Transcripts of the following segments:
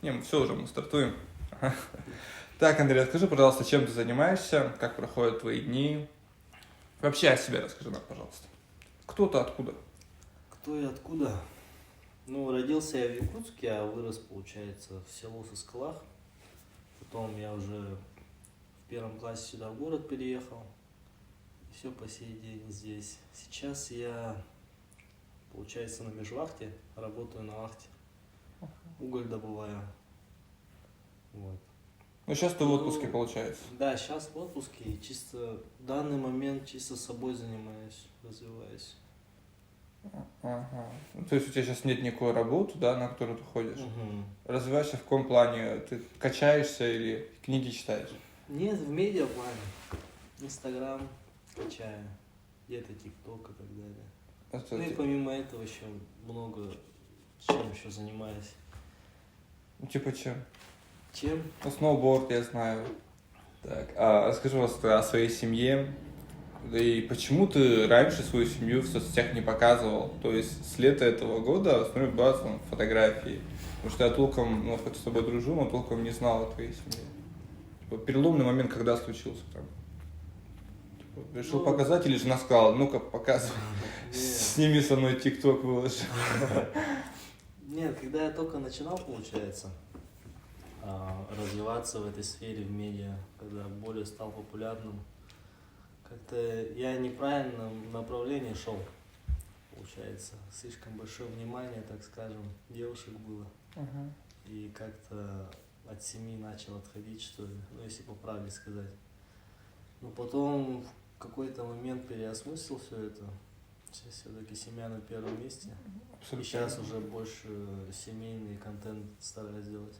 Не, все уже, мы стартуем. Ага. Так, Андрей, расскажи, пожалуйста, чем ты занимаешься, как проходят твои дни. Вообще о себе расскажи нам, пожалуйста. Кто ты, откуда? Кто и откуда? Ну, родился я в Якутске, а вырос, получается, в село Соскалах. Потом я уже в первом классе сюда в город переехал. И все по сей день здесь. Сейчас я, получается, на межвахте, работаю на вахте. Уголь добываю. Вот. Ну, сейчас ты в отпуске, Ну, получается. Да, сейчас в отпуске, и чисто в данный момент чисто собой занимаюсь, развиваюсь. Ага. Ну, то есть у тебя сейчас нет никакой работы, да, на которую ты ходишь? Мгм. Развиваешься в каком плане? Ты качаешься или книги читаешь? Нет, в медиаплане. Инстаграм качаю, где-то ТикТок и так далее. Это Ну и помимо этого еще много чем еще занимаюсь. типа чем? Чем? Ну, сноуборд, я знаю. Так, а расскажи, пожалуйста, о своей семье. Да и почему ты раньше свою семью в соцсетях не показывал? То есть с лета этого года, смотрю, была там фотографии. Потому что я толком, ну, хоть с тобой дружу, но толком не знал о твоей семье. Типа, переломный момент, когда случился там? Типа, решил Ну, показать, или жена сказала, ну-ка, показывай, Нет, сними со мной ТикТок, выложи. нет, когда я только начинал, получается, развиваться в этой сфере, в медиа, когда более стал популярным, как-то я неправильном направлении шел, получается. Слишком большое внимание, так скажем, девушек было. Ага. И как-то от семьи начал отходить, что ли, ну если по правде сказать. Но потом в какой-то момент переосмыслил все это. Сейчас все-таки семья на первом месте. И Абсолютно. сейчас уже больше семейный контент стараюсь делать.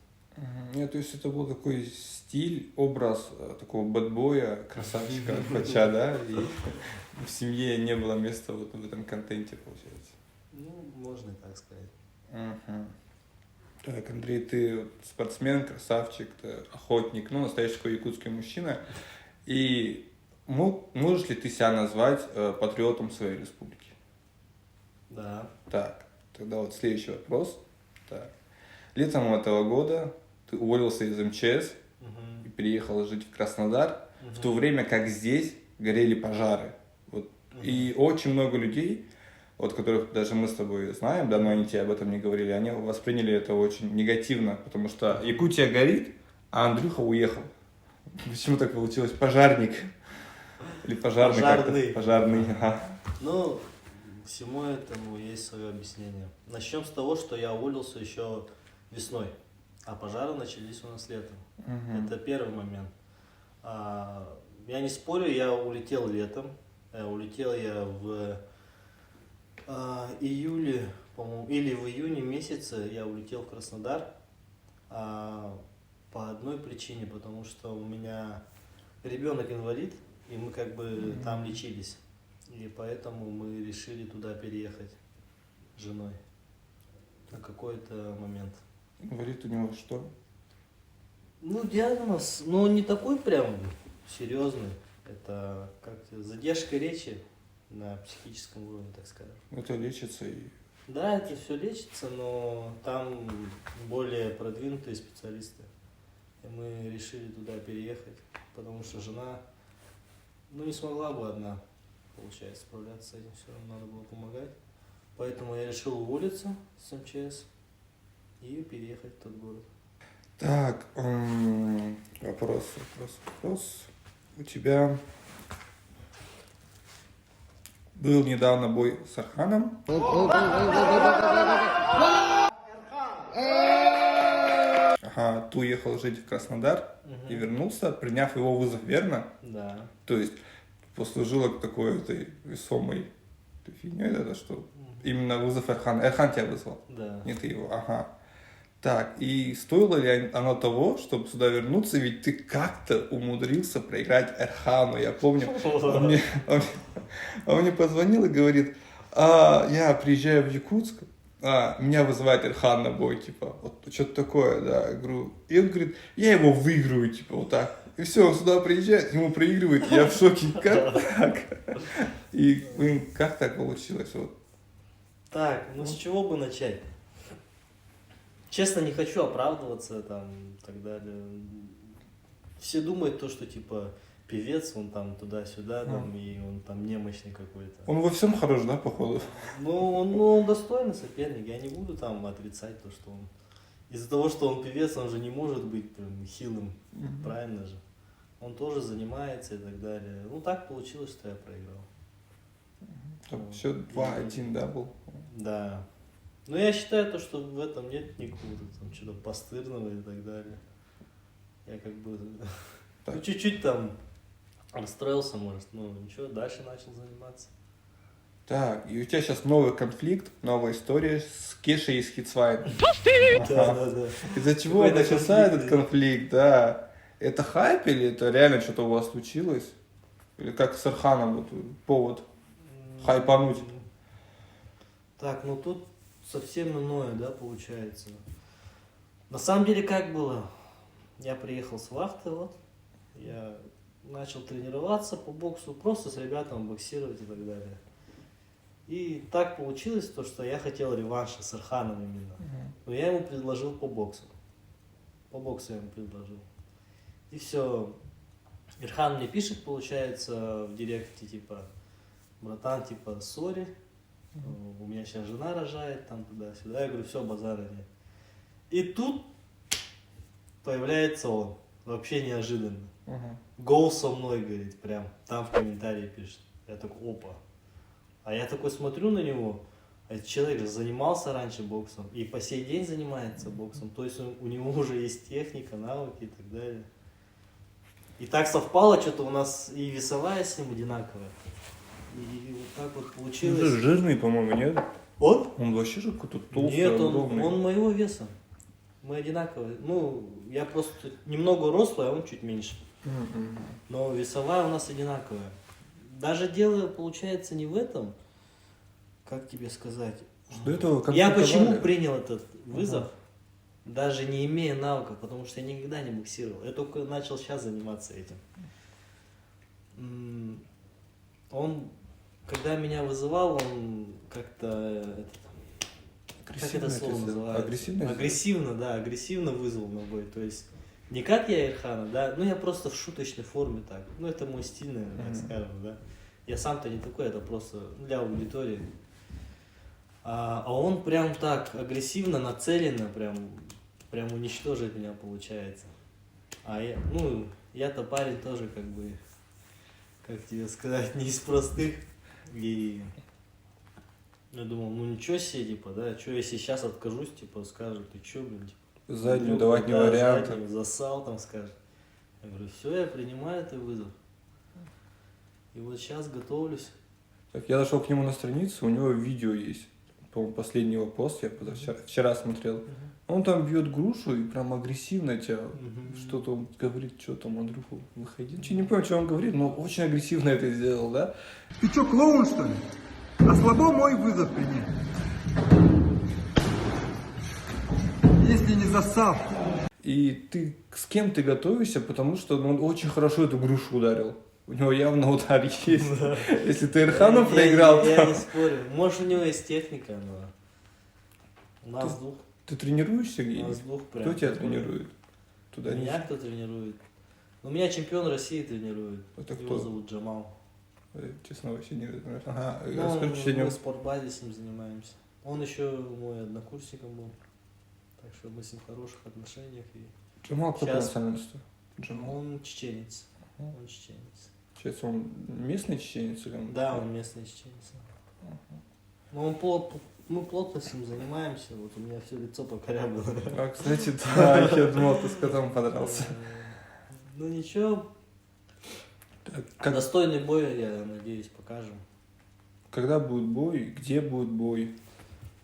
Нет, то есть это был такой стиль, образ такого бэтбоя, красавчика, пача, да? И в семье не было места вот в этом контенте, получается. Ну, можно и так сказать. Мгм. Так, Андрей, ты вот спортсмен, красавчик, ты охотник, ну, настоящий такой якутский мужчина. И можешь ли ты себя назвать патриотом своей республики? Да. Так, тогда вот следующий вопрос. Так. Летом этого года ты уволился из МЧС и Мгм. переехал жить в Краснодар, в Мгм. то время как здесь горели пожары. Вот. И очень много людей, вот которых даже мы с тобой знаем, да, но они тебе об этом не говорили, они восприняли это очень негативно, потому что Якутия горит, а Андрюха уехал. Почему так получилось? Пожарник. Или пожарный как-то? Пожарный. Пожарный, ага. Ну, всему этому есть свое объяснение. Начнем с того, что я уволился еще весной, а пожары начались у нас летом. Мгм. Это первый момент. Я не спорю, я улетел летом. Улетел я в июле, по-моему, или в июне месяце я улетел в Краснодар по одной причине, потому что у меня ребенок инвалид, и мы как бы там лечились. И поэтому мы решили туда переехать с женой на какой-то момент. Говорит у него что? Ну, диагноз, но не такой прям серьезный. Это как задержка речи на психическом уровне, так скажем. Это лечится и... Да, это все лечится, но там более продвинутые специалисты. И мы решили туда переехать, потому что жена, ну, не смогла бы одна, получается, справляться с этим, все равно надо было помогать. Поэтому я решил уволиться с МЧС и переехать в тот город. Так, вопрос. У тебя был недавно бой с Арханом. Ага, ты уехал жить в Краснодар и вернулся, приняв его вызов, верно? Да. То есть послужило к такой этой весомой фигней, это что именно вызов Архана. Архан тебя вызвал, Да. не ты его, ага. Так, и стоило ли оно того, чтобы сюда вернуться, ведь ты как-то умудрился проиграть Эрхану, я помню, он мне позвонил и говорит, я приезжаю в Якутск, меня вызывает Эрхан на бой, типа, вот что-то такое, да, я говорю, и он говорит, я его выиграю, типа, вот так. И все, он сюда приезжает, ему проигрывает, я в шоке, как так? И, блин, как так получилось, вот? Так, ну с чего бы начать? честно, не хочу оправдываться там и так далее. Все думают то, что типа певец, он там туда-сюда, там, и он там немощный какой-то. Он во всем хорош, да, походу? Ну, он достойный соперник, я не буду там отрицать то, что он... Из-за того, что он певец, он же не может быть прям хилым, правильно же? Он тоже занимается и так далее. Ну, так получилось, что я проиграл. Там счет 2-1, да, был? Да. Но я считаю, то, что в этом нет никакого там что-то постырного и так далее. Я как бы Так. ну, чуть-чуть там расстроился, может, ну ничего, дальше начал заниматься. Так, и у тебя сейчас новый конфликт, новая история с Кешей из Хитсвайн. Да. Из-за чего Какой-то начался конфликт, этот конфликт, да? Это хайп или это реально что-то у вас случилось? Или как с Арханом вот повод хайпануть? Так, ну тут совсем иное, да, получается. На самом деле как было? Я приехал с вахты, вот, я начал тренироваться по боксу, просто с ребятами боксировать и так далее. И так получилось, то, что я хотел реванша с Арханом именно. Но я ему предложил по боксу. По боксу я ему предложил. И все. Ирхан мне пишет, получается, в директе, типа, братан, типа, сори, у меня сейчас жена рожает, там туда-сюда. Я говорю, все, базара нет. И тут появляется он, вообще неожиданно. Гол со мной, говорит, прям, там в комментарии пишет. Я такой, опа. А я такой смотрю на него, а этот человек же занимался раньше боксом и по сей день занимается боксом. То есть у него уже есть техника, навыки и так далее. И так совпало, что-то у нас и весовая с ним одинаковая. И вот так вот Он получилось. же жирный, по-моему, нет? Он? Он вообще же какой-то толстый, Нет, огромный. он моего веса. Мы одинаковые. Ну, я просто немного рослый, а он чуть меньше. Но весовая у нас одинаковая. Даже дело получается не в этом, как тебе сказать. До этого Я почему конфликтовали. принял этот вызов, даже не имея навыков, потому что я никогда не боксировал. Я только начал сейчас заниматься этим. Он, когда меня вызывал, он как-то... Как это слово называется? Агрессивно? Агрессивно, да, агрессивно вызвал на бой. То есть не как я Ирхана, да, ну я просто в шуточной форме так. Ну это мой стиль, наверное, так скажем, да. Я сам-то не такой, это просто для аудитории. А он прям так агрессивно, нацеленно, прям уничтожить меня получается. А я, ну, я-то парень тоже как бы, как тебе сказать, не из простых. И я думал, ну ничего себе, типа, да, что если сейчас откажусь, типа, скажут, ты что, блин, типа, Заднюю ну, давать не да, вариант. заднюю, засал там, скажет. Я говорю, все, я принимаю этот вызов. И вот сейчас готовлюсь. Так, я зашел к нему на страницу, у него видео есть. По-моему, последний его пост, я вчера смотрел. Он там бьет грушу и прям агрессивно тебя что-то он говорит, что там, Андрюха, выходи. Ничего не понял, что он говорит, но очень агрессивно это сделал, да? Ты что, клоун, что ли? А слабо мой вызов принять. Если не засал. И ты с кем ты готовишься, потому что он очень хорошо эту грушу ударил. У него явно удар есть. Если ты Ирхану проиграл, Я не то... спорю. Может, у него есть техника, но у нас двух. Ты тренируешься У нас где-нибудь? двух прям. Кто тебя тренирует? Туда не... Меня кто тренирует? Ну, меня чемпион России тренирует. Это Его кто? зовут Джамал. Честно, вообще не знаю. Ага, Ну, расскажи, что о мы нем. в спортбазе с ним занимаемся. Он еще мой однокурсником был. Так что мы с ним в хороших отношениях. И... Джамал кто по Сейчас. национальности? Джамал. Он чеченец. Он чеченец. Сейчас он местный чеченец или он? Да, он местный чеченец. Но мы плотно с ним занимаемся. Вот у меня все лицо покорябило. А, кстати, да, я думал, ты с котом подрался. Ну ничего, Как, достойный бой, я надеюсь, покажем. когда будет бой, где будет бой?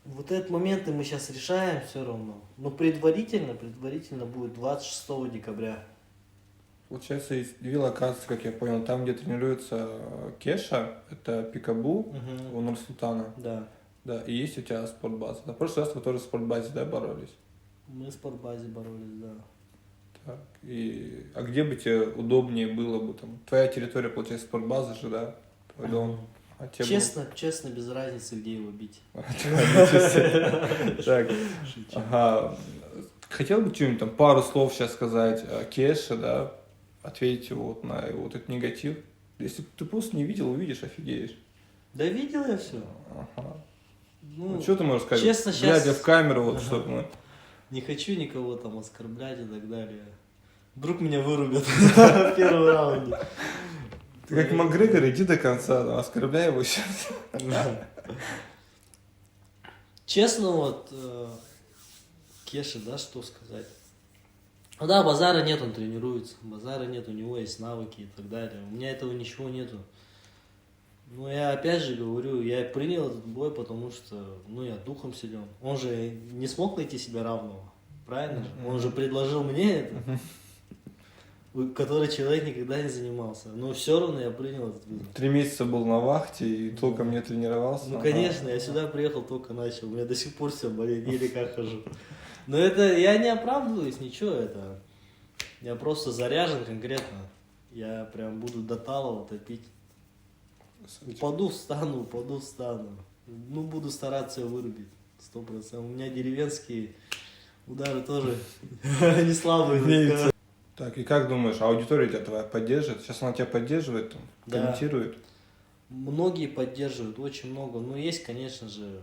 Вот этот момент мы сейчас решаем все равно. Но предварительно будет 26 декабря. Получается, есть две локации, как я понял. Там, где тренируется Кеша, это Пикабу у Нурсултана. Да. Да, и есть у тебя спортбаза. На прошлый раз вы тоже в спортбазе, да, боролись? Мы в спортбазе боролись, да. Так, и... А где бы тебе удобнее было бы там? Твоя территория, получается, спортбаза же, да? Твой дом. А тебе Честно, честно, без разницы, где его бить. Так, ага. Хотел бы что-нибудь там, пару слов сейчас сказать о Кеше, да? Ответить вот на вот этот негатив. Если бы ты просто не видел, увидишь, офигеешь. Да видел я все. Ага. Ну, Ну, что ты можешь сказать? честно, Глядя щас- в камеру, вот, чтобы мы... не хочу никого там оскорблять и так далее. Вдруг меня вырубят в первом раунде. Ты как Макгрегор, иди до конца, там, оскорбляй его сейчас. Честно, вот, Кеша, да, что сказать? Ну да, базара нет, он тренируется. Базара нет, у него есть навыки и так далее. У меня этого ничего нету. Ну, я опять же говорю, я принял этот бой, потому что, ну, я духом силен. Он же не смог найти себе равного, правильно же? Он же предложил мне это, который человек никогда не занимался. Но все равно я принял этот вызов. 3 месяца был на вахте и толком не тренировался. Ну, Ага. конечно, я сюда приехал, только начал. У меня до сих пор все болит, еле как хожу. Но это, я не оправдываюсь, ничего, это... Я просто заряжен конкретно. Я прям буду до талого топить. Упаду, встану. Ну, буду стараться его вырубить. 100%. У меня деревенские удары тоже не слабые. так сказать. Так, и как думаешь, аудитория тебя твоя поддержит? Сейчас она тебя поддерживает, там, Да. комментирует? Многие поддерживают, очень много. Но есть, конечно же,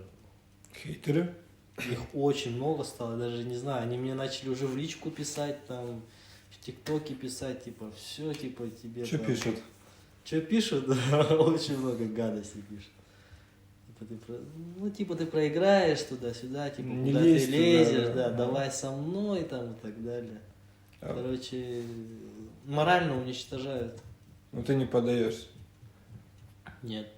Хейтеры? их очень много стало, даже не знаю, они мне начали уже в личку писать, там, в ТикТоке писать, типа, все, типа, тебе Что там... пишут? Что пишут? Да, очень много гадостей пишут. Типа, ты проиграешь туда-сюда, типа, Не куда лезь ты туда, лезешь, да. да, давай со мной, там, и так далее. А. Короче, морально уничтожают. Ну ты не подаешься. Нет.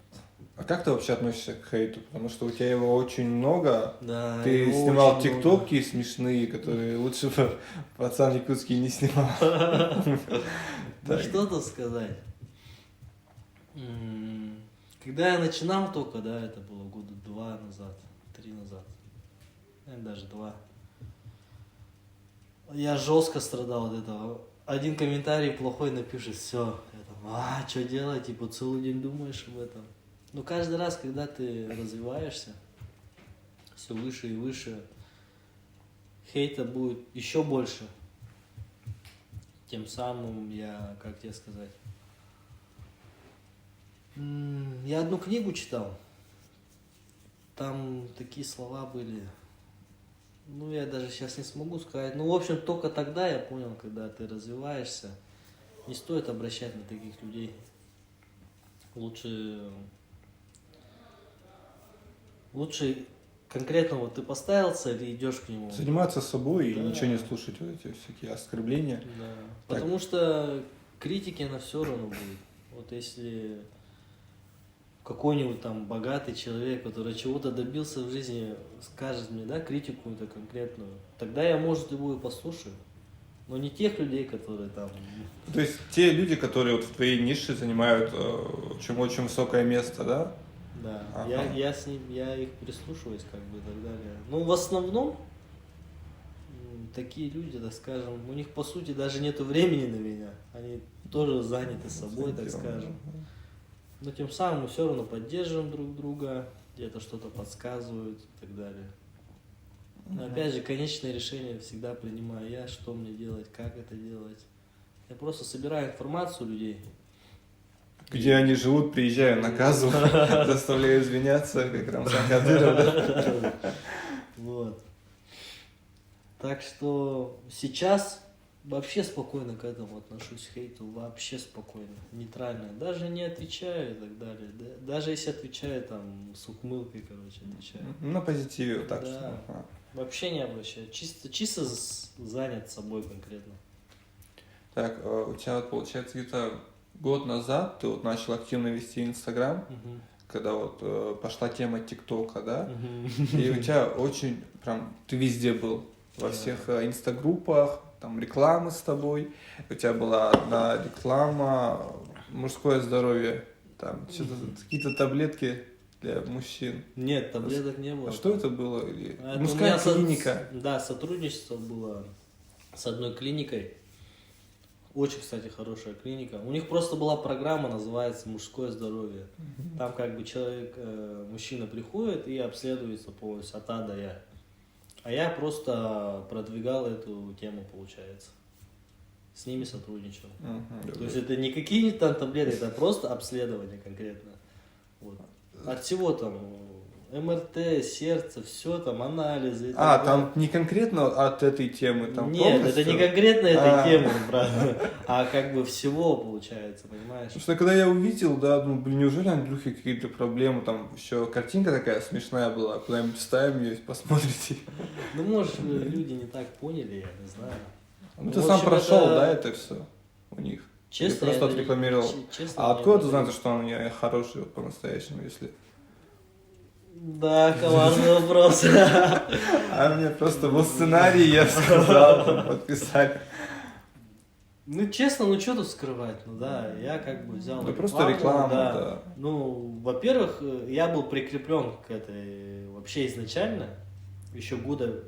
А как ты вообще относишься к хейту? Потому что у тебя его очень много. Да, Ты его снимал очень тиктоки смешные, которые лучше бы пацан якутский не снимал. Ну Так. что тут сказать? Когда я начинал только, да, это было года 2 назад, 3 назад, наверное, даже 2. Я жестко страдал от этого. Один комментарий плохой напишет, все, что делать, типа целый день думаешь об этом. Но каждый раз, когда ты развиваешься, все выше и выше, хейта будет еще больше. Тем самым я, как тебе сказать, я одну книгу читал, там такие слова были, ну я даже сейчас не смогу сказать, ну в общем только тогда я понял, когда ты развиваешься, не стоит обращать на таких людей, лучше конкретно вот ты поставил цель и идешь к нему. Заниматься собой и Да. ничего не слушать вот эти всякие оскорбления. Да. Так. Потому что критики она все равно будет. Вот если какой-нибудь там богатый человек, который чего-то добился в жизни, скажет мне, да, критику это конкретную, тогда я, может, его и послушаю. Но не тех людей, которые там... То есть те люди, которые вот в твоей нише занимают очень высокое место, да? Да, Ага. я с ним, я их прислушиваюсь, как бы, и так далее. Ну, в основном, такие люди, так скажем, у них, по сути, даже нету времени на меня. Они тоже заняты собой, так скажем. Но тем самым мы все равно поддерживаем друг друга, где-то что-то подсказывают и так далее. Но опять же, конечное решение всегда принимаю я, что мне делать, как это делать. Я просто собираю информацию у людей. Где они живут, приезжаю, наказываю, заставляю извиняться, как Рамзан Кадыров, да? Вот. Так что сейчас вообще спокойно к этому отношусь, к хейту, вообще спокойно, нейтрально. Даже не отвечаю и так далее. Даже если отвечаю, там, с ухмылкой, короче, отвечаю. На позитиве вот так Да. что. Ага. Вообще не обращаю. Чисто занят собой конкретно. Так, у тебя вот получается где-то год назад ты вот начал активно вести Инстаграм, когда вот пошла тема ТикТока, да? И у тебя очень, прям, ты везде был, во всех инстагруппах, там рекламы с тобой. У тебя была одна реклама, мужское здоровье, там что-то, какие-то таблетки для мужчин. Нет, таблеток не было. А что это было? Или Это у мужская меня клиника. Да, сотрудничество было с одной клиникой. Очень, кстати, хорошая клиника. У них просто была программа, называется «Мужское здоровье». Там как бы человек, мужчина приходит и обследуется полностью от А до Я. А я просто продвигал эту тему, получается. С ними сотрудничал. То есть это не какие-нибудь там таблетки, это просто обследование конкретно. Вот. От всего там МРТ, сердце, все там, анализы. и так далее. Там не конкретно от этой темы, там Нет, полностью? это не конкретно этой темы, брат, а как бы всего получается, понимаешь? Потому что когда я увидел, да, ну, блин, неужели Андрюхи какие-то проблемы, там еще картинка такая смешная была, куда-нибудь вставим ее, посмотрите. Ну, может, люди не так поняли, я не знаю. Ну, ты В сам общем, прошел, это- да, это все у них? Честно, Или просто я это- отрекламировал? честно, А я откуда это- ты знаешь, что он не хороший вот по-настоящему, если... Да, коварный вопрос. А мне просто был сценарий, я сказал, там, подписали. Ну, честно, ну что тут скрывать, ну да, я как бы взял Да просто реклама, да. Ну, во-первых, я был прикреплен к этой, вообще изначально, еще года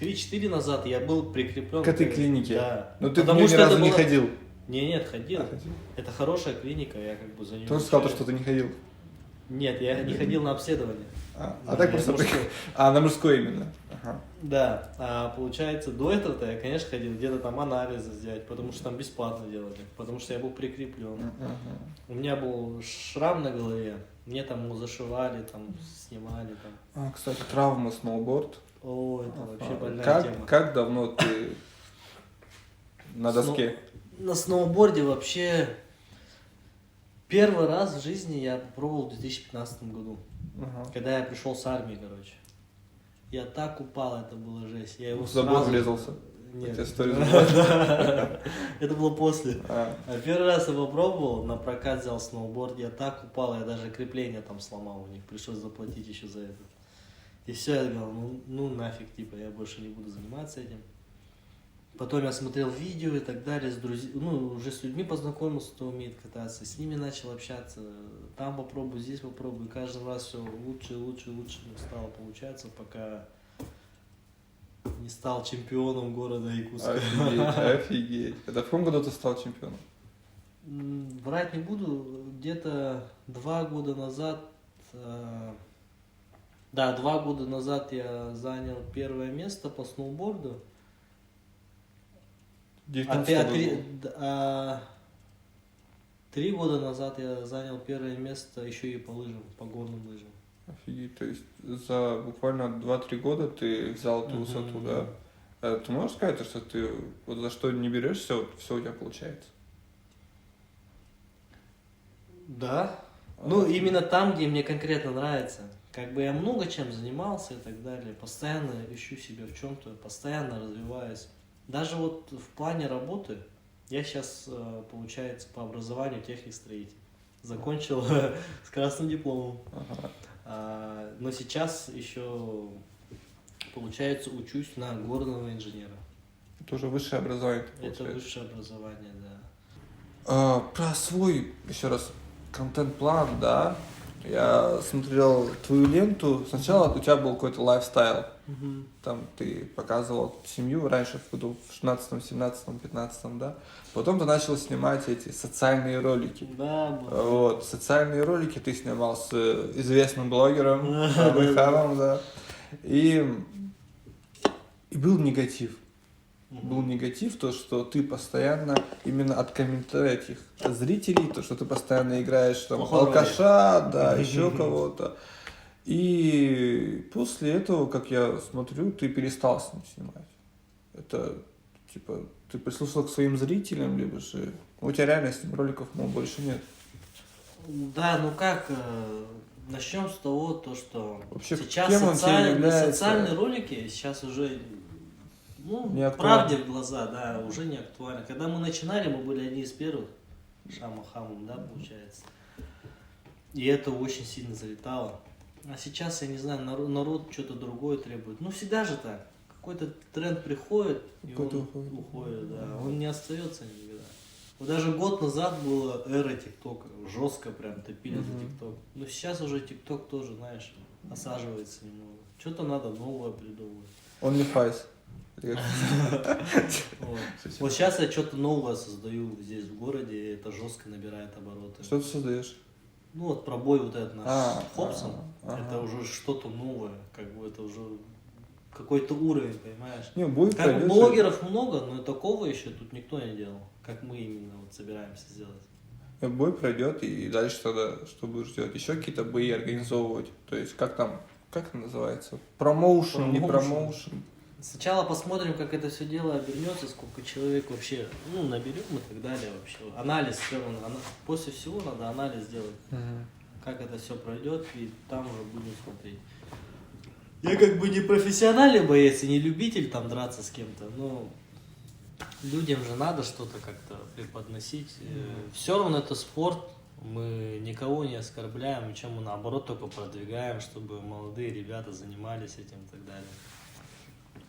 3-4 назад я был прикреплен К этой клинике? Да. Но ты Потому ни что разу это не было- ходил? Нет, ходил. А, ходил. Это хорошая клиника, я как бы за нее... Ты уже сказал, отвечаю. что ты не ходил. Нет, я не ходил на обследование. А Да, так я просто... мужской. На мужской именно. Ага. Да, а получается, до этого-то я, конечно, ходил где-то там анализы сделать, потому что там бесплатно делали, потому что я был прикреплен. У меня был шрам на голове, мне там его зашивали, там снимали. Там. Кстати, травма, сноуборд. О, это вообще больная тема. Как давно ты на доске? На сноуборде вообще первый раз в жизни я попробовал в 2015 году, Ага. когда я пришел с армии, короче. Я так упал, это была жесть. Я его В забор сразу- врезался? Нет. Эта история забора? Да. Это было после. А. А первый раз я попробовал, на прокат взял сноуборд, я так упал, я даже крепление там сломал у них, пришлось заплатить еще за это. И все, я говорил, ну нафиг, типа, я больше не буду заниматься этим. Потом я смотрел видео и так далее, с ну, уже с людьми познакомился, кто умеет кататься, с ними начал общаться, там попробую, здесь попробую, и каждый раз все лучше и лучше и лучше стало получаться, пока не стал чемпионом города Якутска. Офигеть, офигеть. Это в каком году ты стал чемпионом? Врать не буду, где-то 2 года назад, да, 2 года назад я занял первое место по сноуборду. 3 года назад я занял первое место еще и по лыжам, по горным лыжам. Офигеть, то есть за буквально 2-3 года ты взял эту высоту, да? Ты можешь сказать, что ты вот за что не берешься, вот все у тебя получается? Да. Ну, именно там, где мне конкретно нравится. Как бы я много чем занимался и так далее. Постоянно ищу себя в чем-то, постоянно развиваюсь. Даже вот в плане работы, я сейчас, получается, по образованию техник-строитель. Закончил с красным дипломом. Ага. Но сейчас еще, получается, учусь на горного инженера. Это уже высшее образование, Это получается. высшее образование, да. Про свой, еще раз, контент-план, да, я смотрел твою ленту, сначала у тебя был какой-то лайфстайл, там ты показывал семью раньше в году в 16, 17, 15, да, потом ты начал снимать эти социальные ролики. Да, был. Вот, социальные ролики ты снимал с известным блогером, Михайлом, да, и был негатив. Был негатив, то, что ты постоянно, именно от комментариев этих зрителей, то, что ты постоянно играешь там Плохой алкаша, да, еще кого-то. И после этого, как я смотрю, ты перестал с ним снимать. Это, типа, ты прислушал к своим зрителям, либо же у тебя реально с ним роликов, больше нет. Да, ну как, начнем с того, то, что Вообще, сейчас кем он тебе является? социальные ролики сейчас уже, Не актуально. правде в глаза, да, уже не актуально. Когда мы начинали, мы были одни из первых, Шамахамом, да, получается. И это очень сильно залетало. А сейчас, я не знаю, народ что-то другое требует. Ну, всегда же так. Какой-то тренд приходит, и он Какой-то уходит, да. Он не остается никогда. Вот даже год назад была эра ТикТока. Жестко прям топили за ТикТок. Но сейчас уже ТикТок тоже, знаешь, осаживается немного. Что-то надо новое придумывать. OnlyFans Вот. Вот сейчас я что-то новое создаю здесь в городе, и это жестко набирает обороты. Что ты создаешь? Ну вот пробой вот этот наш с Хопсом, ага. это уже что-то новое, как бы это уже какой-то уровень, понимаешь? Не, будет Как бы пройдёт, блогеров много, но такого еще тут никто не делал, как мы именно вот собираемся сделать. бой пройдет, и дальше тогда что будешь делать? Еще какие-то бои организовывать? То есть как это называется? Промоушен, не Промоушен. промоушен? Сначала посмотрим, как это все дело обернется, сколько человек вообще, ну, наберем и так далее вообще. Анализ, все равно, после всего надо анализ сделать, как это все пройдет, и там уже будем смотреть. Я как бы не профессиональный боец и не любитель там драться с кем-то, но людям же надо что-то как-то преподносить. Все равно это спорт, мы никого не оскорбляем, чем мы наоборот только продвигаем, чтобы молодые ребята занимались этим и так далее.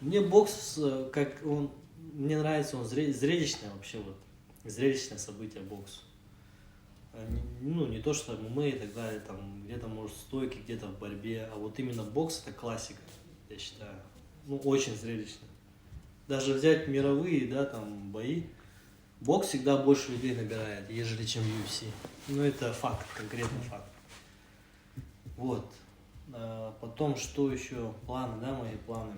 Мне бокс, как он, мне нравится, он зрелищное вообще, вот, зрелищное событие бокс. Ну, не то, что ММА и так далее, там, где-то, может, стойки, где-то в борьбе, а вот именно бокс это классика, я считаю. Ну, очень зрелищно. Даже взять мировые, да, там, бои, бокс всегда больше людей набирает, ежели чем UFC. Ну, это факт, конкретный факт. Вот. А потом, что еще? Планы, да, мои планы?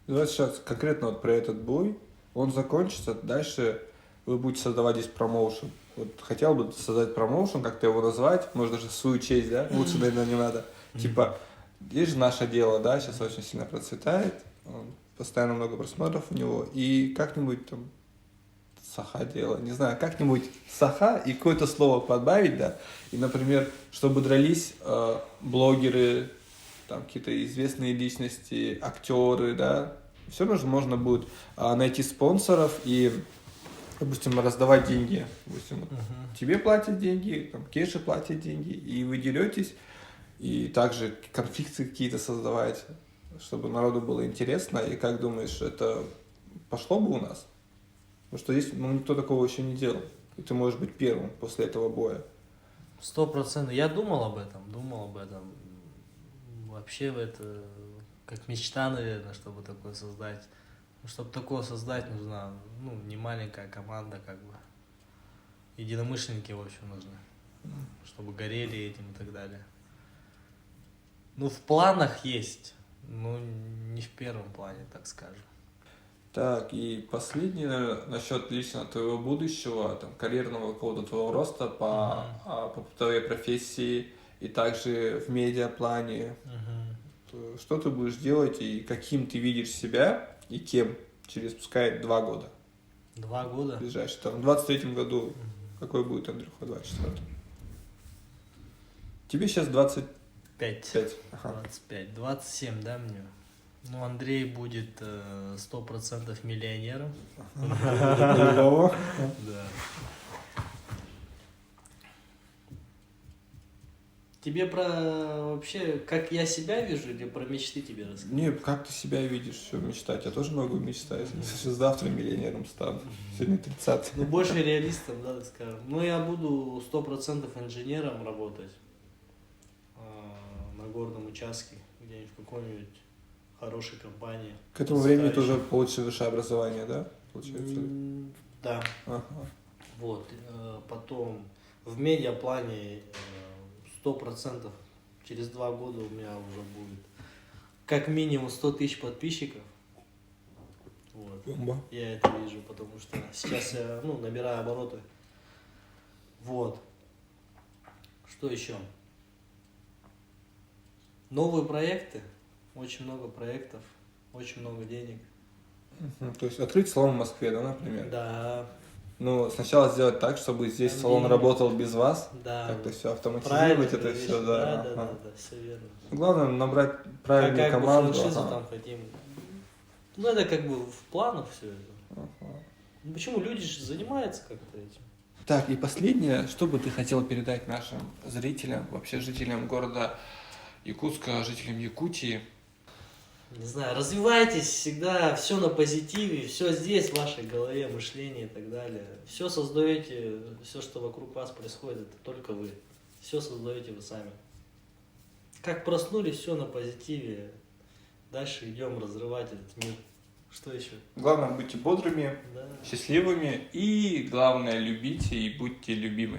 Давайте сейчас конкретно вот про этот бой. Он закончится, дальше вы будете создавать здесь промоушен. Вот хотел бы создать промоушен, как-то его назвать, может даже в свою честь, да? Лучше, наверное, не надо. Типа, есть же наше дело, да, сейчас очень сильно процветает, постоянно много просмотров у него, и как-нибудь там Саха дело, не знаю, как-нибудь Саха и какое-то слово подбавить, да, и, например, чтобы дрались блогеры, там какие-то известные личности, актеры, да, все равно же можно будет найти спонсоров и, допустим, раздавать деньги. Допустим, тебе платят деньги, там, Кеше платят деньги, и вы деретесь, и также конфликты какие-то создавать, чтобы народу было интересно. И как думаешь, это пошло бы у нас? Потому что здесь никто такого еще не делал. И ты можешь быть первым после этого боя. 100%. Я думал об этом. Вообще это как мечта, наверное, чтобы такое создать. Чтобы такое создать, нужна, ну, не маленькая команда, как бы. Единомышленники, в общем, нужны. Чтобы горели этим и так далее. Ну, в планах есть, но не в первом плане, так скажем. Так, и последнее, наверное, насчет лично твоего будущего, там, карьерного какого-то твоего роста по твоей профессии и также в медиаплане. Что ты будешь делать и каким ты видишь себя и кем через, пускай, 2 года? 2 года? Ближайшие, там, в 23-м году какой будет Андрюха в 24-м? Тебе сейчас 25. 5. 25. 27, да, мне? Ну, Андрей будет 100% миллионером. По-любому. Да. Тебе про вообще, как я себя вижу, или про мечты тебе рассказать? Не, как ты себя видишь, все мечтать? Я тоже могу мечтать. Если завтра миллионером стану. Сегодня 30. Ну, больше реалистом, да, так скажем. Ну, я буду 100% инженером работать на горном участке, где-нибудь в какой-нибудь хорошей компании. К этому времени ты уже получишь высшее образование, да? Получается? Да. Ага. Вот. Потом в медиаплане 100% через 2 года у меня уже будет как минимум 100 тысяч подписчиков. Вот. Бомба. Я это вижу, потому что сейчас я набираю обороты. Вот. Что еще? Новые проекты. Очень много проектов. Очень много денег. То есть открыть салон в Москве, да, например? Да. Ну, сначала сделать так, чтобы здесь салон работал без вас. Да. Как-то все автоматизировать, это все, да. Да, все верно. Главное набрать правильную как команду. бы франшизу там хотим. Ну, это как бы в планах все это. Ну, почему люди же занимаются как-то этим? Так, и последнее, что бы ты хотел передать нашим зрителям, вообще жителям города Якутска, жителям Якутии? Не знаю, развивайтесь всегда, все на позитиве, все здесь, в вашей голове, мышлении и так далее. Все создаете, все, что вокруг вас происходит, это только вы. Все создаете вы сами. Как проснулись, все на позитиве. Дальше идем разрывать этот мир. Что еще? Главное, будьте бодрыми, Да. счастливыми и, главное, любите и будьте любимы.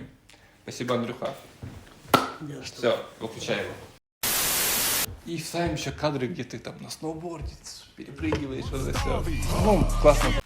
Спасибо, Андрюха. Все, выключай его. И вставим еще кадры, где ты там на сноуборде перепрыгиваешь, вот это все. Ну, классно.